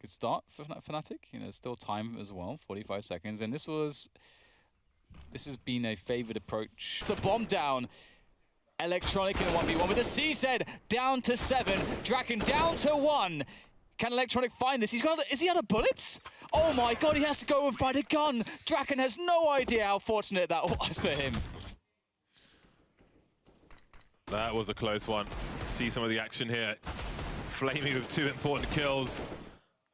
good start for Fnatic. You know, still time as well, 45 seconds. And this has been a favored approach. The bomb down. Electronic in a 1v1 with the CZ down to 7. Draken down to 1. Can Electronic find this? Is he out of bullets? Oh my god, he has to go and find a gun. Draken has no idea how fortunate that was for him. That was a close one. See some of the action here. Flamey with 2 important kills.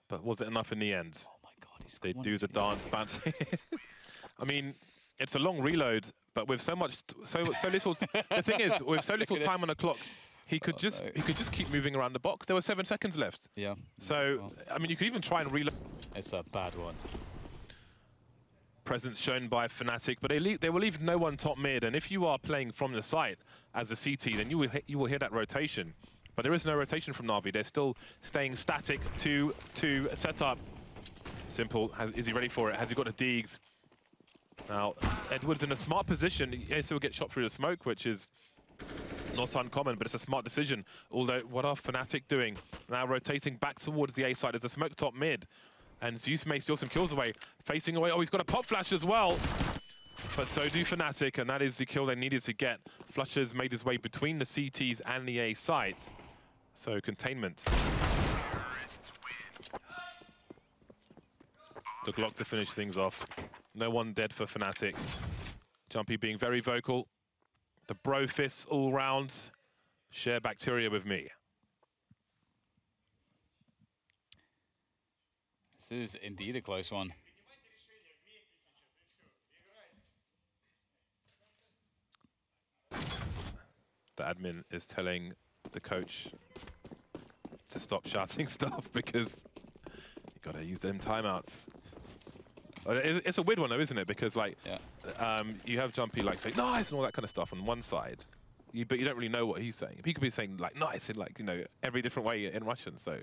But was it enough in the end? Oh my god, they do the dance bounce. I mean, it's a long reload, but with so little. The thing is, with so little time on the clock, he could just keep moving around the box. There were 7 seconds left. Yeah. So I mean, you could even try and reload. It's a bad one. Presence shown by Fnatic, but they will leave no one top mid. And if you are playing from the site as a CT, then you will hear that rotation. But there is no rotation from Na'Vi. They're still staying static to set up. Simple. Is he ready for it? Has he got the Deegs? Now, Edward's in a smart position. He still get shot through the smoke, which is not uncommon, but it's a smart decision. Although, what are Fnatic doing? Now rotating back towards the A side. There's a smoke top mid. And Zeus may steal some kills away. Facing away. Oh, he's got a pop flash as well. But so do Fnatic, and that is the kill they needed to get. Flusher's made his way between the CTs and the A sites. So containment. The Glock to finish things off. No one dead for Fnatic. Jumpy being very vocal. The bro fists all round. Share bacteria with me. This is indeed a close one. The admin is telling the coach to stop shouting stuff because you gotta use them timeouts. It's a weird one though, isn't it? Because like, you have Jumpy like saying nice and all that kind of stuff on one side, but you don't really know what he's saying. He could be saying like nice in like, you know, every different way in Russian. So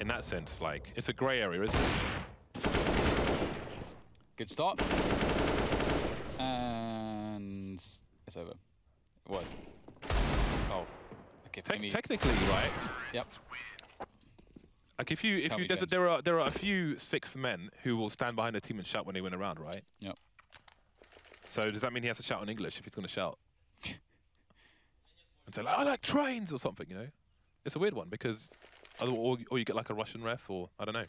in that sense, like, it's a grey area, isn't it? Good start. And it's over. What? Oh. Okay. Technically, right? Yep. Like there are a few 6th men who will stand behind a team and shout when they win a round, right? Yep. So does that mean he has to shout in English if he's going to shout? And say like, I like trains or something, you know? It's a weird one because, or you get like a Russian ref, or I don't know.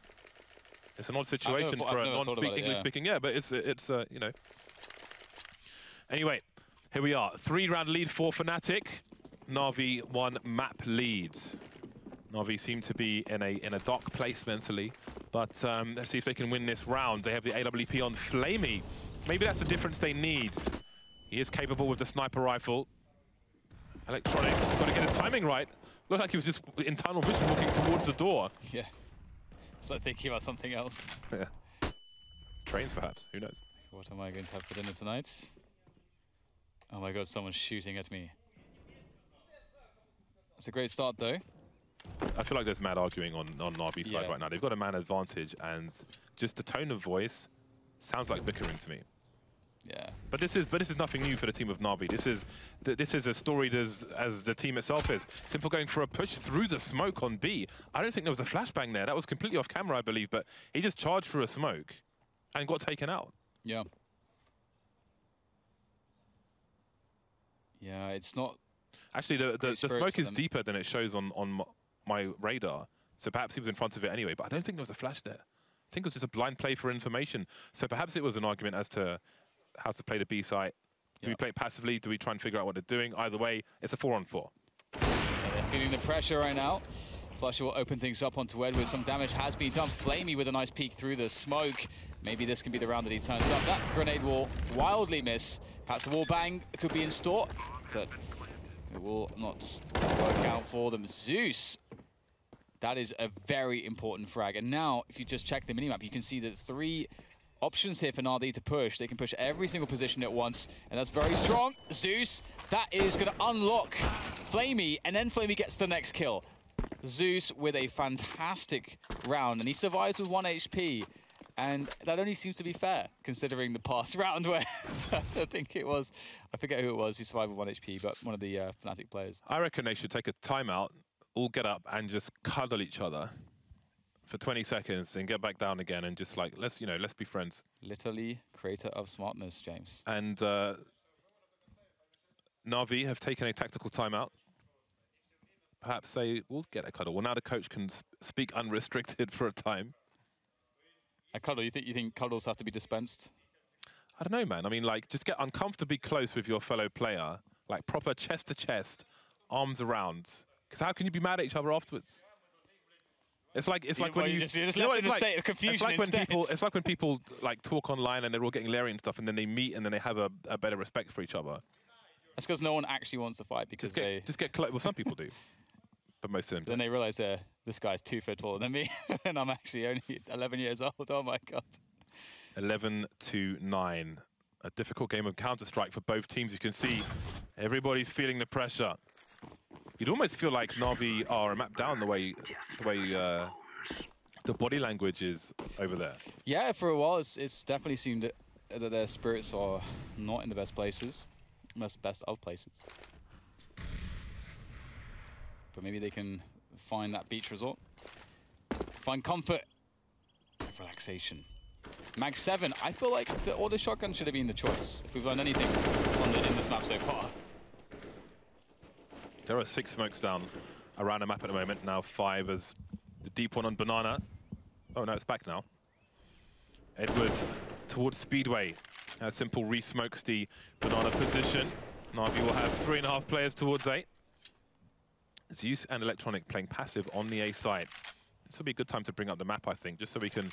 It's an odd situation for a non-English speaking. Yeah, but it's you know. Anyway, here we are. 3-round lead for Fnatic. Na'Vi 1 map lead. Na'Vi seem to be in a dark place mentally, but let's see if they can win this round. They have the AWP on Flamey. Maybe that's the difference they need. He is capable with the sniper rifle. Electronic, got to get his timing right. Looked like he was just in tunnel vision walking towards the door. Yeah. Just like thinking about something else. Yeah. Trains, perhaps. Who knows? What am I going to have for dinner tonight? Oh my god, someone's shooting at me. It's a great start, though. I feel like there's mad arguing on Na'Vi's side right now. They've got a man advantage, and just the tone of voice sounds like bickering to me. Yeah. But this is nothing new for the team of Na'Vi. This is as storied as the team itself is. Simple going for a push through the smoke on B. I don't think there was a flashbang there. That was completely off camera, I believe, but he just charged through a smoke and got taken out. Yeah. Yeah, it's not... Actually, the smoke is deeper than it shows on my radar, so perhaps he was in front of it anyway, but I don't think there was a flash there. I think it was just a blind play for information. So perhaps it was an argument as to how to play the B site. Do we play it passively? Do we try and figure out what they're doing? Either way, it's a 4-on-4. Yeah, they're feeling the pressure right now. Flusher will open things up onto Edward. Some damage has been done. Flamey with a nice peek through the smoke. Maybe this can be the round that he turns up. That grenade will wildly miss. Perhaps a wall bang could be in store, but it will not work out for them. Zeus. That is a very important frag. And now, if you just check the minimap, you can see that 3 options here for Na'Vi to push. They can push every single position at once, and that's very strong. Zeus, that is going to unlock Flamey, and then Flamey gets the next kill. Zeus with a fantastic round, and he survives with 1 HP. And that only seems to be fair, considering the past round where I think it was, I forget who it was, who survived with 1 HP, but one of the Fnatic players. I reckon they should take a timeout, all get up and just cuddle each other for 20 seconds and get back down again and just like, let's be friends. Literally, creator of smartness, James. And Na'Vi have taken a tactical timeout. Perhaps they will get a cuddle. Well, now the coach can speak unrestricted for a time. A cuddle? You think cuddles have to be dispensed? I don't know, man. I mean, like, just get uncomfortably close with your fellow player, like proper chest to chest, arms around. Because how can you be mad at each other afterwards? It's like when you just left in a state of confusion. It's like when people like talk online and they're all getting leery and stuff, and then they meet and then they have a better respect for each other. That's because no one actually wants to fight because just get close. Well, some people do, but most of them. Then they realize this guy's 2 foot taller than me, and I'm actually only 11 years old. Oh my god. 11-9. A difficult game of Counter-Strike for both teams. You can see everybody's feeling the pressure. You'd almost feel like Na'Vi are mapped down the way the body language is over there. Yeah, for a while it's definitely seemed that their spirits are not in the best places, best of places. But maybe they can find that beach resort, find comfort, and relaxation. Mag 7, I feel like the auto shotgun should have been the choice if we've learned anything in this map so far. There are 6 smokes down around the map at the moment. Now 5 as the deep one on Banana. Oh no, it's back now. Edwards towards Speedway. Simple re-smokes the Banana position. Na'Vi will have 3.5 players towards A. Zeus and Electronic playing passive on the A side. This will be a good time to bring up the map, I think, just so we can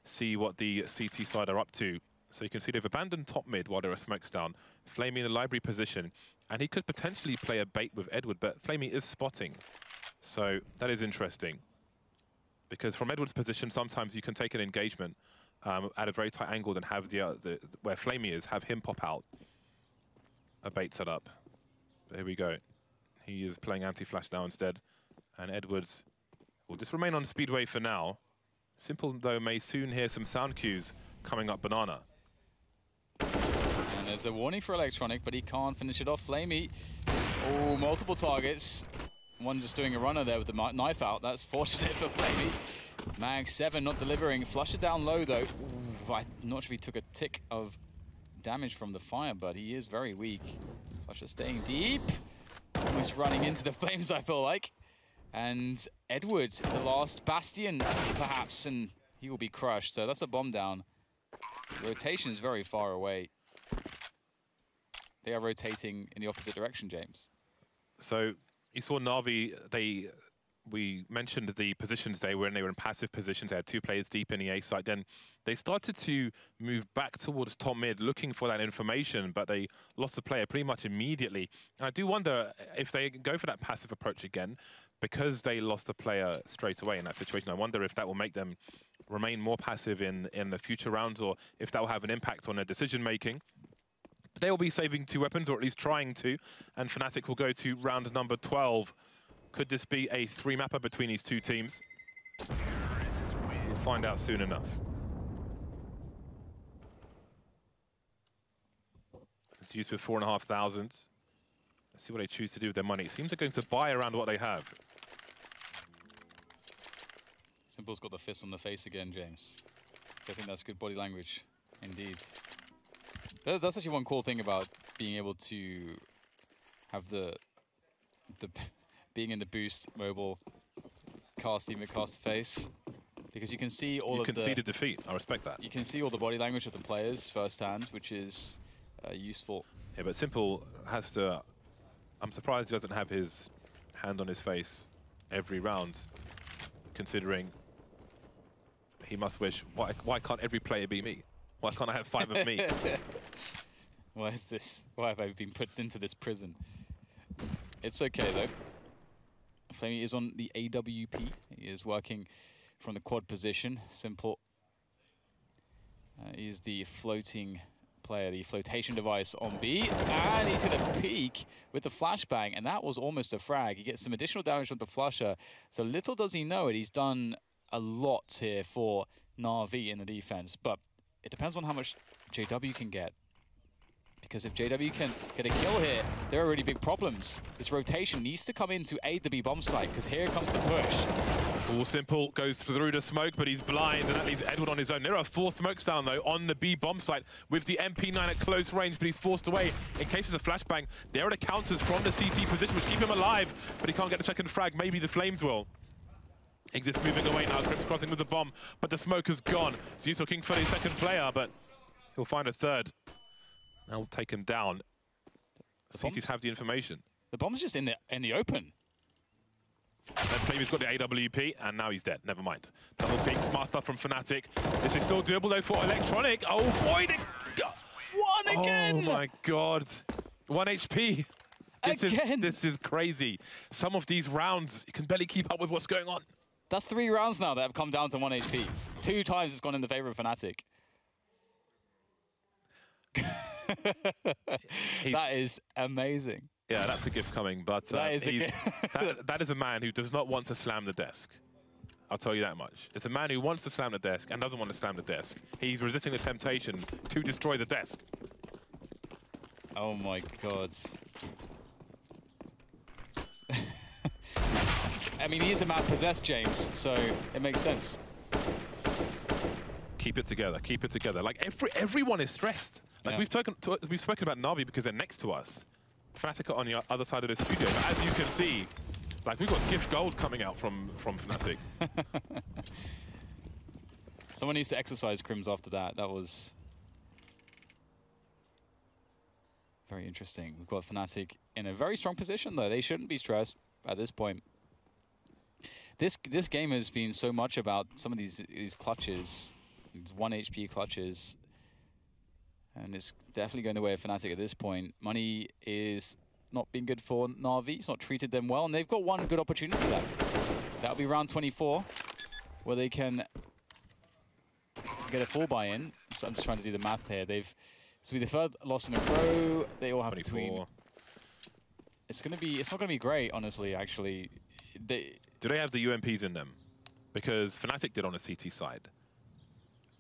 see what the CT side are up to. So you can see they've abandoned top mid while there are smokes down. Flamey in the library position. And he could potentially play a bait with Edward, but Flamey is spotting. So that is interesting. Because from Edward's position, sometimes you can take an engagement at a very tight angle, then have where Flamey is, have him pop out. A bait set up. But here we go. He is playing anti-flash now instead. And Edwards will just remain on Speedway for now. Simple, though, may soon hear some sound cues coming up Banana. And there's a warning for Electronic, but he can't finish it off. Flamey, oh, multiple targets. One just doing a runner there with the knife out. That's fortunate for Flamey. Mag 7 not delivering. Flush it down low, though. Ooh, I'm not sure if he took a tick of damage from the fire, but he is very weak. Flusher staying deep. Almost running into the flames, I feel like. And Edwards, the last bastion, perhaps, and he will be crushed. So that's a bomb down. The rotation is very far away. They are rotating in the opposite direction, James. So you saw Na'Vi, we mentioned the positions they were in. They were in passive positions. They had 2 players deep in the A site. Then they started to move back towards top mid, looking for that information, but they lost the player pretty much immediately. And I do wonder if they go for that passive approach again, because they lost the player straight away in that situation. I wonder if that will make them remain more passive in the future rounds, or if that will have an impact on their decision-making. They will be saving 2 weapons, or at least trying to, and Fnatic will go to round number 12. Could this be a 3-mapper between these 2 teams? We'll find out soon enough. It's used with 4,500. Let's see what they choose to do with their money. It seems they're going to buy around what they have. Simple's got the fist on the face again, James. I think that's good body language, indeed. That's actually one cool thing about being able to have the being in the boost mobile cast face, because you can see all of the... You can see the defeat. I respect that. You can see all the body language of the players firsthand, which is useful. Yeah, but Simple has to... I'm surprised he doesn't have his hand on his face every round, considering he must wish, why can't every player be me? Why can't I have 5 of me? Why is this? Why have I been put into this prison? It's okay, though. Flamey is on the AWP. He is working from the quad position. Simple. He's the floating player, the flotation device on B. And he's going to peek with the flashbang. And that was almost a frag. He gets some additional damage from the flusher. So little does he know it. He's done a lot here for Na'Vi in the defense, but it depends on how much JW can get. Because if JW can get a kill here, there are really big problems. This rotation needs to come in to aid the B bomb site, because here comes the push. All Simple goes through the smoke, but he's blind, and that leaves Edward on his own. There are 4 smokes down, though, on the B bomb site with the MP9 at close range, but he's forced away in case there's a flashbang. There are the counters from the CT position, which keep him alive, but he can't get the second frag. Maybe the Flames will. Exist moving away now, Crips crossing with the bomb, but the smoke is gone. So he's looking for the second player, but he'll find a third. Now we'll take him down. The CTs have the information. The bomb's just in the open. Then Flamey's got the AWP, and now he's dead. Never mind. Double peek, smart stuff from Fnatic. This is still doable, though, for Electronic. Oh, boy! One again! Oh, my God. 1 HP. Again! This is crazy. Some of these rounds, you can barely keep up with what's going on. That's 3 rounds now that have come down to 1 HP. 2 times it's gone in the favor of Fnatic. That is amazing. Yeah, that's a gift coming, but that is a man who does not want to slam the desk. I'll tell you that much. It's a man who wants to slam the desk and doesn't want to slam the desk. He's resisting the temptation to destroy the desk. Oh my God. I mean, he is a man possessed, James, so it makes sense. Keep it together, keep it together. Like, everyone is stressed. Like, yeah. we've spoken about Na'Vi because they're next to us. Fnatic are on the other side of the studio, but as you can see, like, we've got gift gold coming out from Fnatic. Someone needs to exercise Crims after that. That was very interesting. We've got Fnatic in a very strong position, though. They shouldn't be stressed at this point. This game has been so much about some of these clutches, these 1 HP clutches. And it's definitely going the way of Fnatic at this point. Money is not being good for Na'Vi. It's not treated them well, and they've got 1 good opportunity left. That'll be round 24, where they can get a full buy-in. So I'm just trying to do the math here. This will be the 3rd loss in a row. They all have 24. between. It's not gonna be great, honestly. Actually, do they have the UMPs in them? Because Fnatic did on the CT side.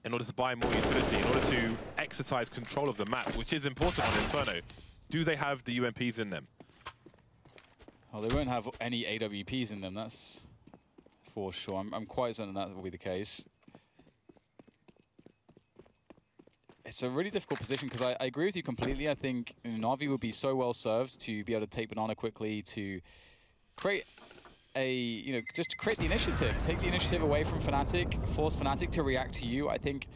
In order to buy more utility, in order to exercise control of the map, which is important on Inferno. Do they have the UMPs in them? Well, they won't have any AWPs in them, that's for sure. I'm quite certain that will be the case. It's a really difficult position, because I agree with you completely. I think Na'Vi would be so well served to be able to take Banana quickly, to create just to create the initiative, take the initiative away from Fnatic, force Fnatic to react to you. I think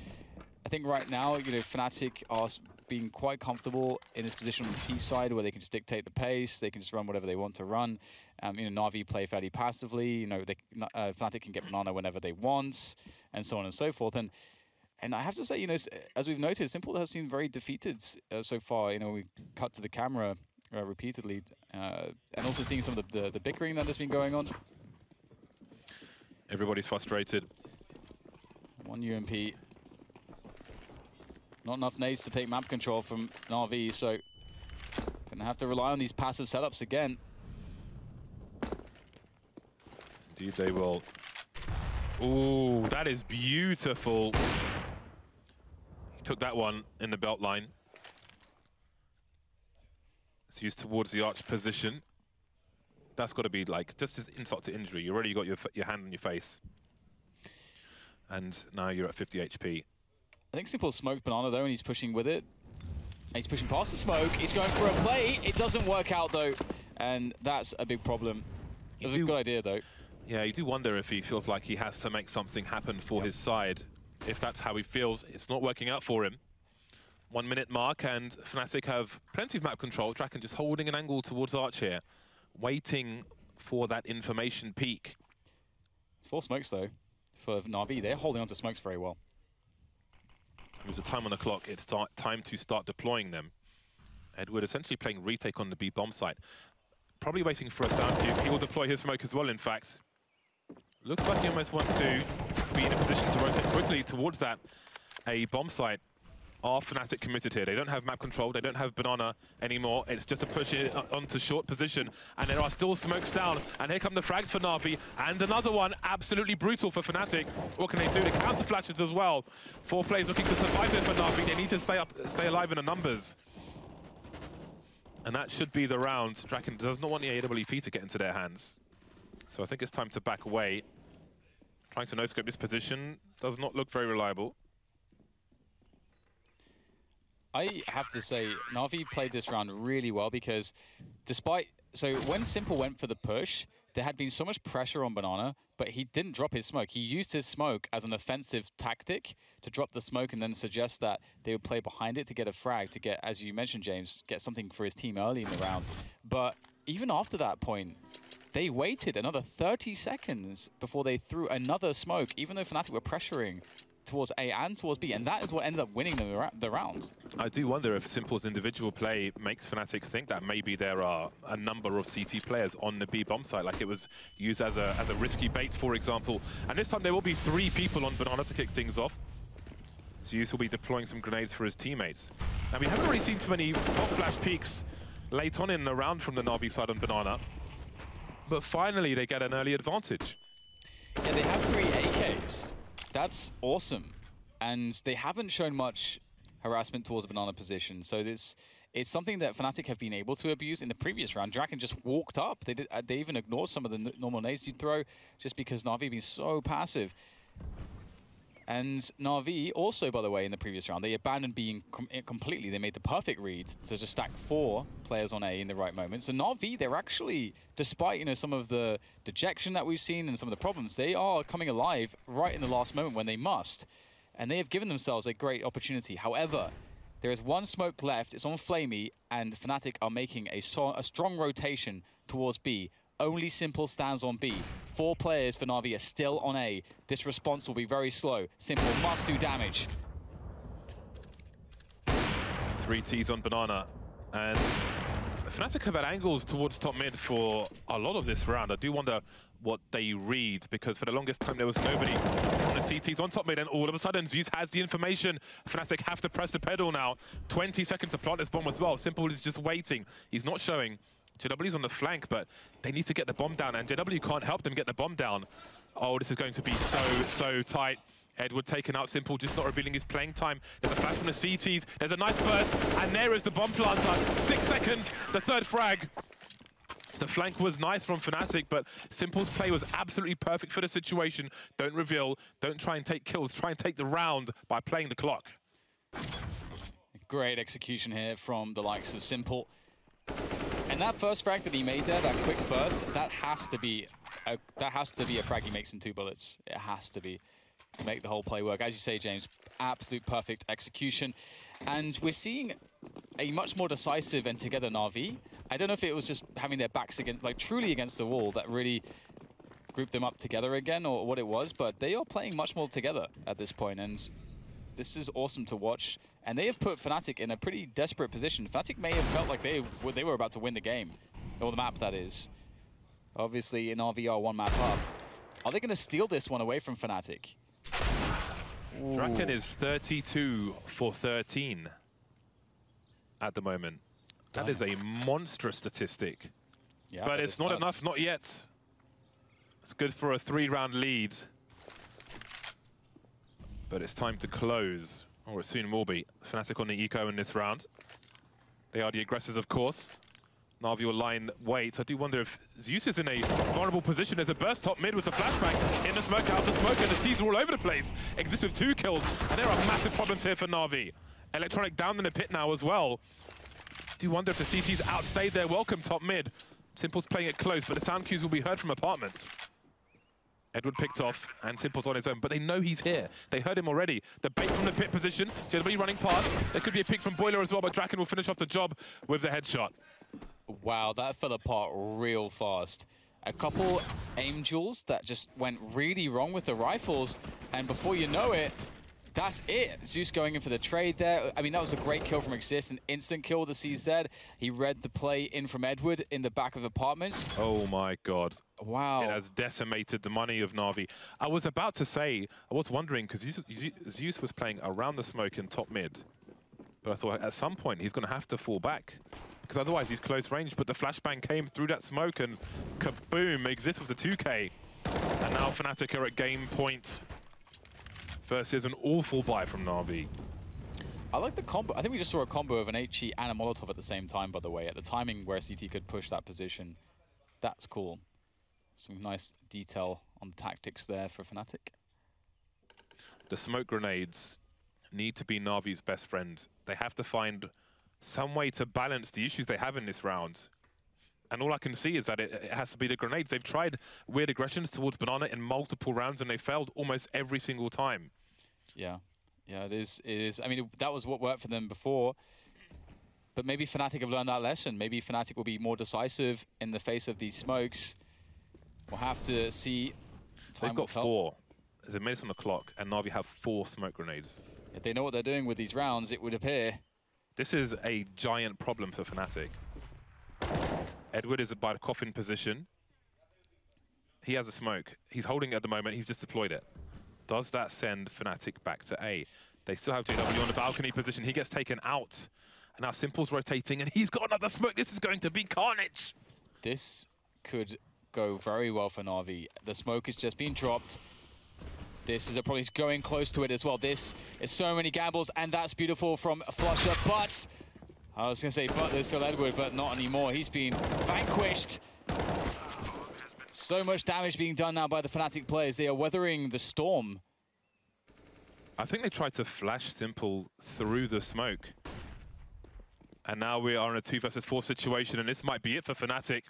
right now, Fnatic are being quite comfortable in this position on the T side, where they can just dictate the pace, they can just run whatever they want to run. Na'Vi play fairly passively. Fnatic can get Banana whenever they want, and so on and so forth. And I have to say, as we've noticed, Simple has seemed very defeated so far. We cut to the camera repeatedly, and also seeing some of the bickering that has been going on. Everybody's frustrated. 1 UMP. Not enough nades to take map control from Na'Vi, so gonna have to rely on these passive setups again. Indeed they will. Ooh, that is beautiful. He took that one in the belt line. It's used towards the arch position. That's got to be like just as insult to injury. You already got your hand on your face, and now you're at 50 HP. I think Simple smoked Banana though, and he's pushing with it. And he's pushing past the smoke. He's going for a play. It doesn't work out though, and that's a big problem. It was a good idea though. Yeah, you do wonder if he feels like he has to make something happen for his side. If that's how he feels, it's not working out for him. 1 minute mark, and Fnatic have plenty of map control. Draken just holding an angle towards Arch here, waiting for that information peak. It's 4 smokes though for Na'Vi. They're holding on to smokes very well. With the time on the clock, it's time to start deploying them. Edward essentially playing retake on the B bomb site. Probably waiting for a sound cue. He will deploy his smoke as well, in fact. Looks like he almost wants to be in a position to rotate quickly towards that A bomb site. are Fnatic committed here? They don't have map control, they don't have Banana anymore. It's just a push in onto short position, and there are still smokes down. And here come the frags for Na'Vi, and another one absolutely brutal for Fnatic. What can they do? The counter flashes as well. 4 players looking to survive here for Na'Vi. They need to stay alive in the numbers. And that should be the round. Draken does not want the AWP to get into their hands. So I think it's time to back away. Trying to no-scope this position does not look very reliable. I have to say, Na'Vi played this round really well because so when Simple went for the push, there had been so much pressure on Banana, but he didn't drop his smoke. He used his smoke as an offensive tactic to drop the smoke and then suggest that they would play behind it to get a frag, to get, as you mentioned, James, get something for his team early in the round. But even after that point, they waited another 30 seconds before they threw another smoke, even though Fnatic were pressuring towards A and towards B, and that is what ended up winning the round. I do wonder if Simple's individual play makes Fnatic think that maybe there are a number of CT players on the B bomb site, like it was used as a risky bait, for example. And this time there will be 3 people on Banana to kick things off. Zeus will be deploying some grenades for his teammates. Now, we haven't really seen too many hot flash peaks late on in the round from the Na'Vi side on Banana, but finally they get an early advantage. Yeah, they have 3 AKs. That's awesome. And they haven't shown much harassment towards the Banana position. So it's something that Fnatic have been able to abuse in the previous round. Draken just walked up. They even ignored some of the normal nades you'd throw just because Na'Vi been so passive. And Na'Vi also, by the way, in the previous round, they abandoned B completely. They made the perfect read to just stack 4 players on A in the right moment. So Na'Vi, they're actually, despite some of the dejection that we've seen and some of the problems, they are coming alive right in the last moment when they must. And they have given themselves a great opportunity. However, there is 1 smoke left. It's on Flamey, and Fnatic are making a strong rotation towards B. Only Simple stands on B. 4 players for Na'Vi are still on A. This response will be very slow. Simple must do damage. 3 Ts on Banana. And Fnatic have had angles towards top mid for a lot of this round. I do wonder what they read, because for the longest time there was nobody on the CTs on top mid, and all of a sudden Zeus has the information. Fnatic have to press the pedal now. 20 seconds to plant this bomb as well. Simple is just waiting. He's not showing. JW's on the flank, but they need to get the bomb down, and JW can't help them get the bomb down. Oh, this is going to be so tight. Edward taken out, Simple just not revealing his playing time. There's a flash from the CTs, there's a nice burst, and there is the bomb planter. 6 seconds, the 3rd frag. The flank was nice from Fnatic, but Simple's play was absolutely perfect for the situation. Don't reveal, don't try and take kills, try and take the round by playing the clock. Great execution here from the likes of Simple. And that first frag that he made there, that quick burst, that has to be a frag he makes in 2 bullets. It has to be to make the whole play work. As you say, James, absolute perfect execution. And we're seeing a much more decisive and together Na'Vi. I don't know if it was just having their backs against, truly against the wall that really grouped them up together again, or what it was, but they are playing much more together at this point, and this is awesome to watch. And they have put Fnatic in a pretty desperate position. Fnatic may have felt like they were about to win the game, or the map, that is. Obviously, in RVR, 1 map up. Are they going to steal this one away from Fnatic? Draken is 32 for 13 at the moment. That is a monstrous statistic. Yeah, but it's not enough, not yet. It's good for a 3-round lead. But it's time to close. Or it soon will be. Fnatic on the eco in this round. They are the aggressors, of course. Na'Vi will line wait. I do wonder if Zeus is in a vulnerable position. There's a burst top mid with the flashbang. In the smoke, out the smoke, and the T's are all over the place. Exists with 2 kills. And there are massive problems here for Na'Vi. Electronic down in the pit now as well. Do wonder if the CTs outstayed their welcome top mid. Simple's playing it close, but the sound cues will be heard from apartments. Edward picked off, and Simple's on his own, but they know he's here. They heard him already. The bait from the pit position, JW running past. There could be a pick from Boiler as well, but Draken will finish off the job with the headshot. Wow, that fell apart real fast. A couple aim duels that just went really wrong with the rifles, and before you know it, that's it. Zeus going in for the trade there. I mean, that was a great kill from Exist, an instant kill with the CZ. He read the play in from Edward in the back of apartments. Oh my God. Wow. It has decimated the money of Na'Vi. I was about to say, I was wondering, because Zeus was playing around the smoke in top mid. But I thought at some point he's going to have to fall back, because otherwise he's close range. But the flashbang came through that smoke and kaboom, exists with the 2K. And now Fnatic are at game point versus an awful buy from Na'Vi. I like the combo. I think we just saw a combo of an HE and a Molotov at the same time, by the way, at the timing where CT could push that position. That's cool. Some nice detail on the tactics there for Fnatic. The smoke grenades need to be Na'Vi's best friend. They have to find some way to balance the issues they have in this round. And all I can see is that it has to be the grenades. They've tried weird aggressions towards Banana in multiple rounds, and they failed almost every single time. Yeah. Yeah, it is. It is. I mean, that was what worked for them before. But maybe Fnatic have learned that lesson. Maybe Fnatic will be more decisive in the face of these smokes. We'll have to see. They've got 4. There's a minute on the clock, and Na'Vi have 4 smoke grenades. If they know what they're doing with these rounds, it would appear. This is a giant problem for Fnatic. Edward is by the coffin position. He has a smoke. He's holding it at the moment. He's just deployed it. Does that send Fnatic back to A? They still have JW on the balcony position. He gets taken out. And now Simple's rotating, and he's got another smoke. This is going to be carnage. This could go very well for Na'Vi. The smoke has just been dropped. This is probably going close to it as well. This is so many gambles, and that's beautiful from Flusher. But I was going to say, but there's still Edward, but not anymore. He's been vanquished. So much damage being done now by the Fnatic players. They are weathering the storm. I think they tried to flash Simple through the smoke. And now we are in a 2 versus 4 situation, and this might be it for Fnatic.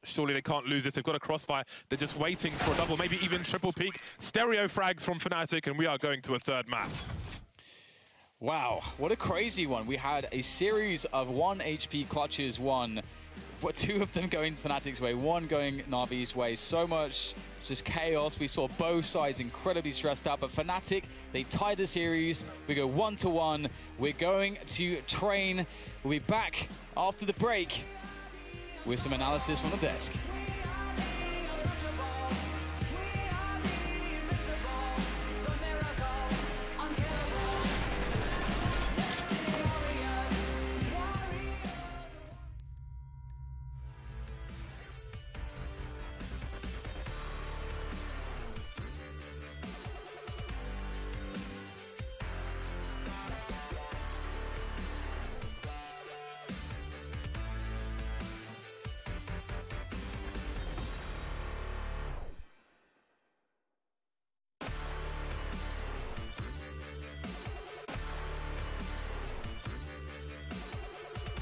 Surely they can't lose this. They've got a crossfire. They're just waiting for a double, maybe even triple peak. Stereo frags from Fnatic, and we are going to a 3rd map. Wow, what a crazy one. We had a series of 1 HP clutches, 2 of them going Fnatic's way, 1 going Na'Vi's way. So much just chaos. We saw both sides incredibly stressed out, but Fnatic, they tied the series. We go 1-1. We're going to train. We'll be back after the break with some analysis from the desk.